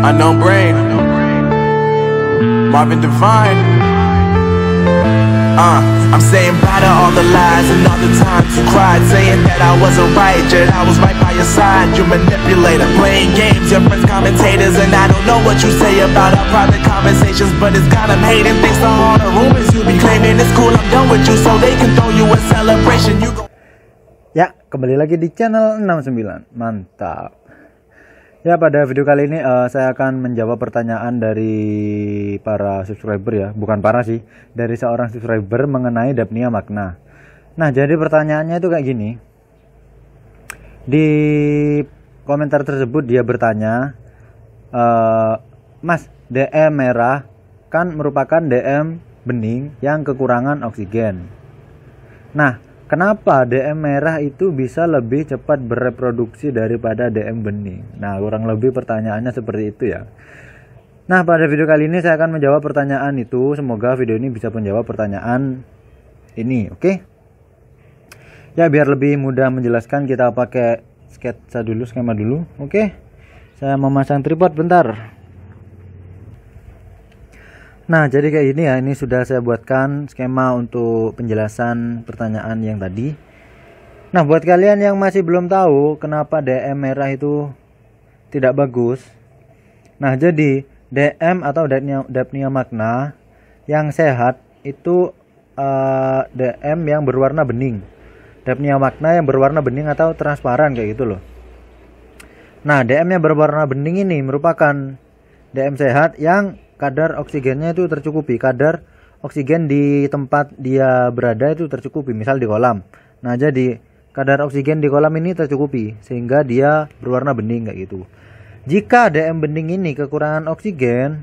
Unknown Brain, Marvin Divine. I'm saying bye to all the lies and all the times you cried, saying that I wasn't right, yet I was right by your side. You manipulator, playing games, your friends commentators, and I don't know what you say about our private conversations, but it's got them hating. Thanks to all the rumors you be claiming. It's cool, I'm done with you, so they can throw you a celebration. You go. Ya, kembali lagi di channel 69. Mantap. Ya, pada video kali ini saya akan menjawab pertanyaan dari para subscriber ya. Bukan para sih, dari seorang subscriber mengenai Dapnia Magna. Nah, jadi pertanyaannya itu kayak gini. Di komentar tersebut dia bertanya, Mas, DM merah kan merupakan DM bening yang kekurangan oksigen. Nah, kenapa DM merah itu bisa lebih cepat bereproduksi daripada DM bening? Nah, kurang lebih pertanyaannya seperti itu ya. Nah, pada video kali ini saya akan menjawab pertanyaan itu. Semoga video ini bisa menjawab pertanyaan ini, oke? Ya, biar lebih mudah menjelaskan kita pakai sketsa dulu, skema dulu, oke? Saya memasang tripod bentar. Nah, jadi kayak gini ya, ini sudah saya buatkan skema untuk penjelasan pertanyaan yang tadi. Nah, buat kalian yang masih belum tahu kenapa DM merah itu tidak bagus. Nah, jadi DM atau Dapnia Magna yang sehat itu DM yang berwarna bening. Dapnia Magna yang berwarna bening atau transparan kayak gitu loh. Nah, DM yang berwarna bening ini merupakan DM sehat yang kadar oksigennya itu tercukupi, kadar oksigen di tempat dia berada itu tercukupi, misal di kolam. Nah, jadi kadar oksigen di kolam ini tercukupi sehingga dia berwarna bening kayak gitu. Jika DM bening ini kekurangan oksigen,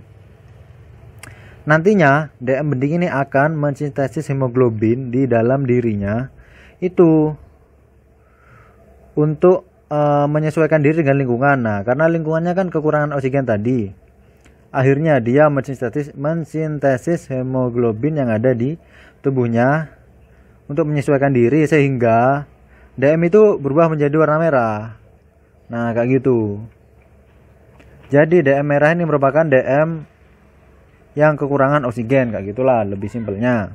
nantinya DM bening ini akan mensintesis hemoglobin di dalam dirinya itu untuk menyesuaikan diri dengan lingkungan. Nah, karena lingkungannya kan kekurangan oksigen tadi, akhirnya dia mensintesis hemoglobin yang ada di tubuhnya untuk menyesuaikan diri sehingga DM itu berubah menjadi warna merah. Nah, kayak gitu. Jadi DM merah ini merupakan DM yang kekurangan oksigen, kayak gitulah lebih simpelnya.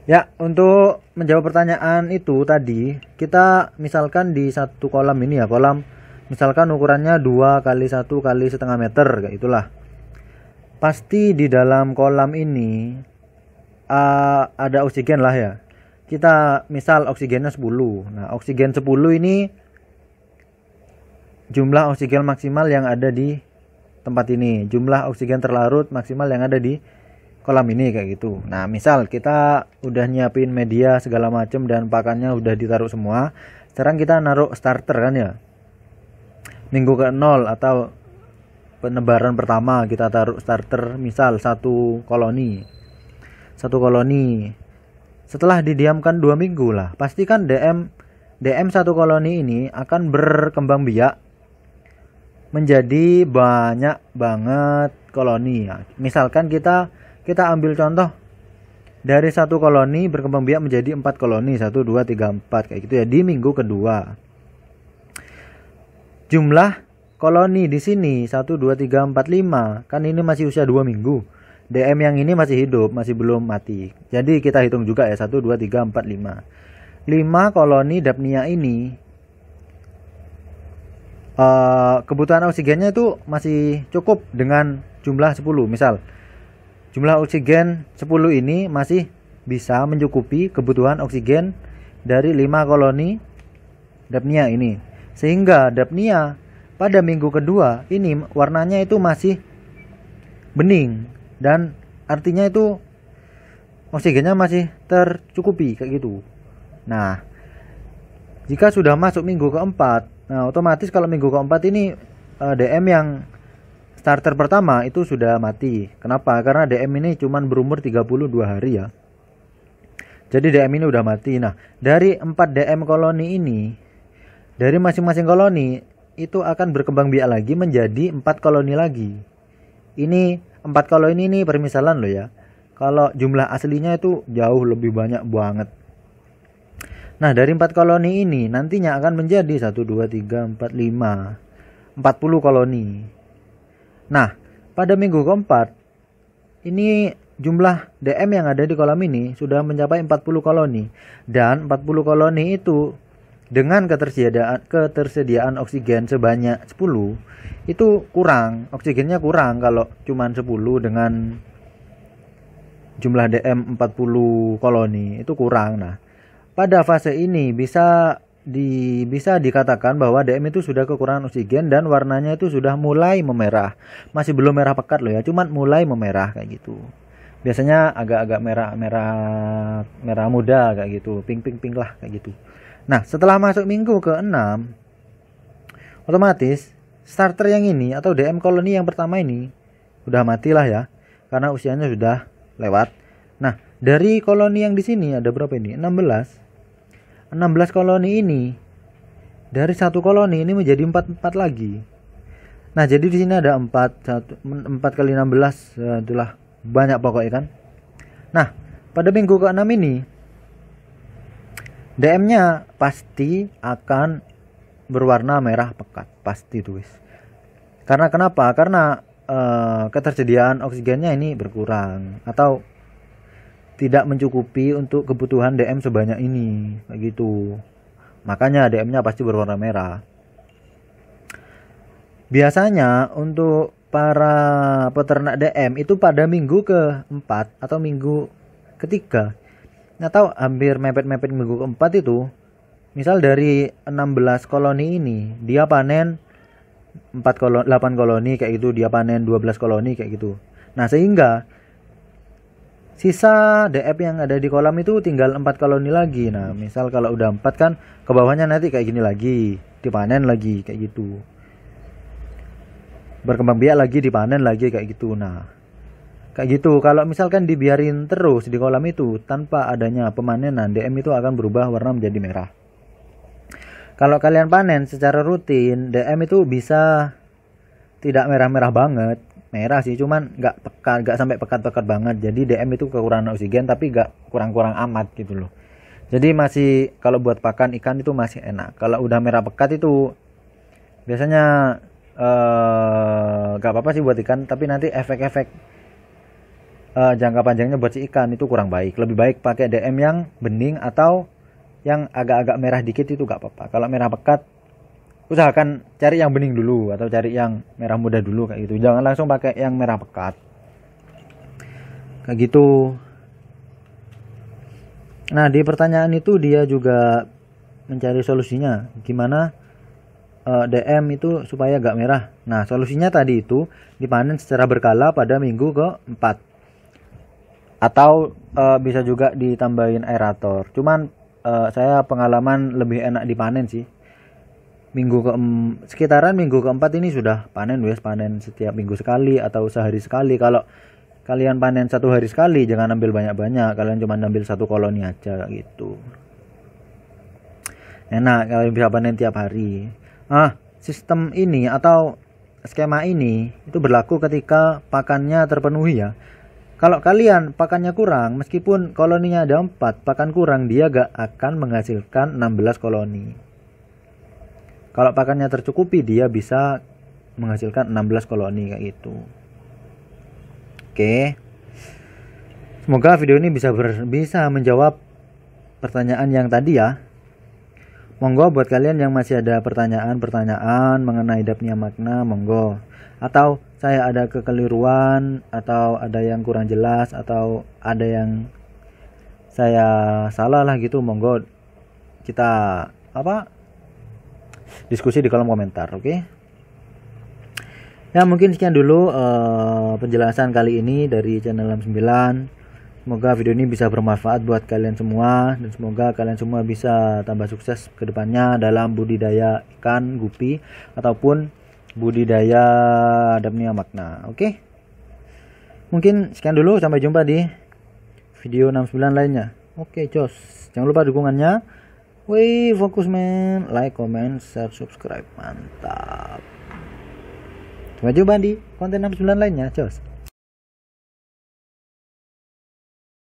Ya, untuk menjawab pertanyaan itu tadi, kita misalkan di satu kolam ini ya, kolam misalkan ukurannya 2 kali 1 kali setengah meter kayak itulah. Pasti di dalam kolam ini ada oksigen lah ya. Kita misal oksigennya 10. Nah, oksigen 10 ini jumlah oksigen maksimal yang ada di tempat ini. Jumlah oksigen terlarut maksimal yang ada di kolam ini kayak gitu. Nah, misal kita udah nyiapin media segala macam dan pakannya udah ditaruh semua. Sekarang kita naruh starter kan ya. Minggu ke-0 atau penebaran pertama kita taruh starter misal satu koloni. Setelah didiamkan 2 minggu lah, pastikan DM satu koloni ini akan berkembang biak menjadi banyak banget koloni ya. Misalkan kita ambil contoh dari satu koloni berkembang biak menjadi 4 koloni, 1 2 3 4 kayak gitu ya di minggu kedua. Jumlah koloni di sini 1 2 3 4 5. Kan ini masih usia 2 minggu. DM yang ini masih hidup, masih belum mati. Jadi kita hitung juga ya 1 2 3 4 5. 5 koloni Dapnia ini kebutuhan oksigennya itu masih cukup dengan jumlah 10. Misal jumlah oksigen 10 ini masih bisa mencukupi kebutuhan oksigen dari 5 koloni Dapnia ini. Sehingga Dapnia pada minggu kedua ini warnanya itu masih bening dan artinya itu oksigennya masih tercukupi kayak gitu. Nah, jika sudah masuk minggu keempat, nah otomatis kalau minggu keempat ini DM yang starter pertama itu sudah mati. Kenapa? Karena DM ini cuma berumur 32 hari ya. Jadi DM ini udah mati. Nah, dari 4 DM koloni ini, dari masing-masing koloni itu akan berkembang biak lagi menjadi 4 koloni lagi. Ini 4 koloni ini permisalan loh ya. Kalau jumlah aslinya itu jauh lebih banyak banget. Nah, dari 4 koloni ini nantinya akan menjadi 1, 2, 3, 4, 5, 40 koloni. Nah, pada minggu keempat, ini jumlah DM yang ada di kolam ini sudah mencapai 40 koloni. Dan 40 koloni itu dengan ketersediaan oksigen sebanyak 10, itu kurang. Oksigennya kurang kalau cuman 10 dengan jumlah DM 40 koloni, itu kurang. Nah, pada fase ini bisa dikatakan bahwa DM itu sudah kekurangan oksigen dan warnanya itu sudah mulai memerah. Masih belum merah pekat loh ya, cuman mulai memerah kayak gitu. Biasanya agak-agak merah muda kayak gitu, pink lah kayak gitu. Nah, setelah masuk minggu ke-6, otomatis starter yang ini atau DM koloni yang pertama ini udah matilah ya, karena usianya sudah lewat. Nah, dari koloni yang di sini ada berapa ini? 16 koloni ini, dari satu koloni ini menjadi 4 lagi. Nah, jadi di sini ada 4 kali 16, itulah banyak pokoknya kan. Nah, pada minggu ke-6 ini DM-nya pasti akan berwarna merah pekat, pasti tulis. Karena kenapa? Karena ketersediaan oksigennya ini berkurang atau tidak mencukupi untuk kebutuhan DM sebanyak ini kayak gitu. Makanya DM-nya pasti berwarna merah. Biasanya untuk para peternak DM itu pada minggu ke-4 atau minggu ketiga, atau hampir mepet-mepet minggu ke-4 itu, misal dari 16 koloni ini dia panen 8 koloni kayak gitu, dia panen 12 koloni kayak gitu. Nah, sehingga sisa DF yang ada di kolam itu tinggal 4 koloni lagi. Nah, misal kalau udah 4 kan ke bawahnya nanti kayak gini lagi, dipanen lagi kayak gitu. Berkembang biak lagi, dipanen lagi kayak gitu. Nah, kayak gitu. Kalau misalkan dibiarin terus di kolam itu tanpa adanya pemanenan, DM itu akan berubah warna menjadi merah. Kalau kalian panen secara rutin, DM itu bisa tidak merah-merah banget. Merah sih, cuman nggak sampai pekat-pekat banget. Jadi DM itu kekurangan oksigen tapi nggak kurang-kurang amat gitu loh. Jadi masih, kalau buat pakan ikan itu masih enak. Kalau udah merah pekat itu biasanya nggak apa-apa sih buat ikan, tapi nanti efek-efek jangka panjangnya buat si ikan itu kurang baik. Lebih baik pakai DM yang bening atau yang agak-agak merah dikit itu nggak apa-apa. Kalau merah pekat, usahakan cari yang bening dulu atau cari yang merah muda dulu kayak gitu. Jangan langsung pakai yang merah pekat kayak gitu. Nah, di pertanyaan itu dia juga mencari solusinya gimana DM itu supaya gak merah. Nah, solusinya tadi itu dipanen secara berkala pada minggu ke-4 atau bisa juga ditambahin aerator. Cuman saya pengalaman lebih enak dipanen sih. Sekitaran minggu ke-4 ini sudah panen wes, panen setiap minggu sekali atau sehari sekali. Kalau kalian panen 1 hari sekali, jangan ambil banyak-banyak, kalian cuma ambil 1 koloni aja gitu. Enak kalian bisa panen tiap hari. Sistem ini atau skema ini itu berlaku ketika pakannya terpenuhi ya. Kalau kalian pakannya kurang, meskipun koloninya ada 4, pakan kurang, dia gak akan menghasilkan 16 koloni. Kalau pakannya tercukupi, dia bisa menghasilkan 16 koloni kayak gitu. Oke. Semoga video ini bisa menjawab pertanyaan yang tadi ya. Monggo buat kalian yang masih ada pertanyaan mengenai dapnia makna, monggo. Atau saya ada kekeliruan atau ada yang kurang jelas atau ada yang saya salah lah gitu, monggo kita diskusi di kolom komentar, oke? Ya, mungkin sekian dulu penjelasan kali ini dari channel Lam 9. Semoga video ini bisa bermanfaat buat kalian semua dan semoga kalian semua bisa tambah sukses ke depannya dalam budidaya ikan gupi ataupun budidaya dapnia makna. Oke. Mungkin sekian dulu, sampai jumpa di video 69 lainnya. Oke, cos. Jangan lupa dukungannya. Wih, fokus men. Like, comment, share, subscribe. Mantap. Sampai jumpa di konten 69 lainnya, cos.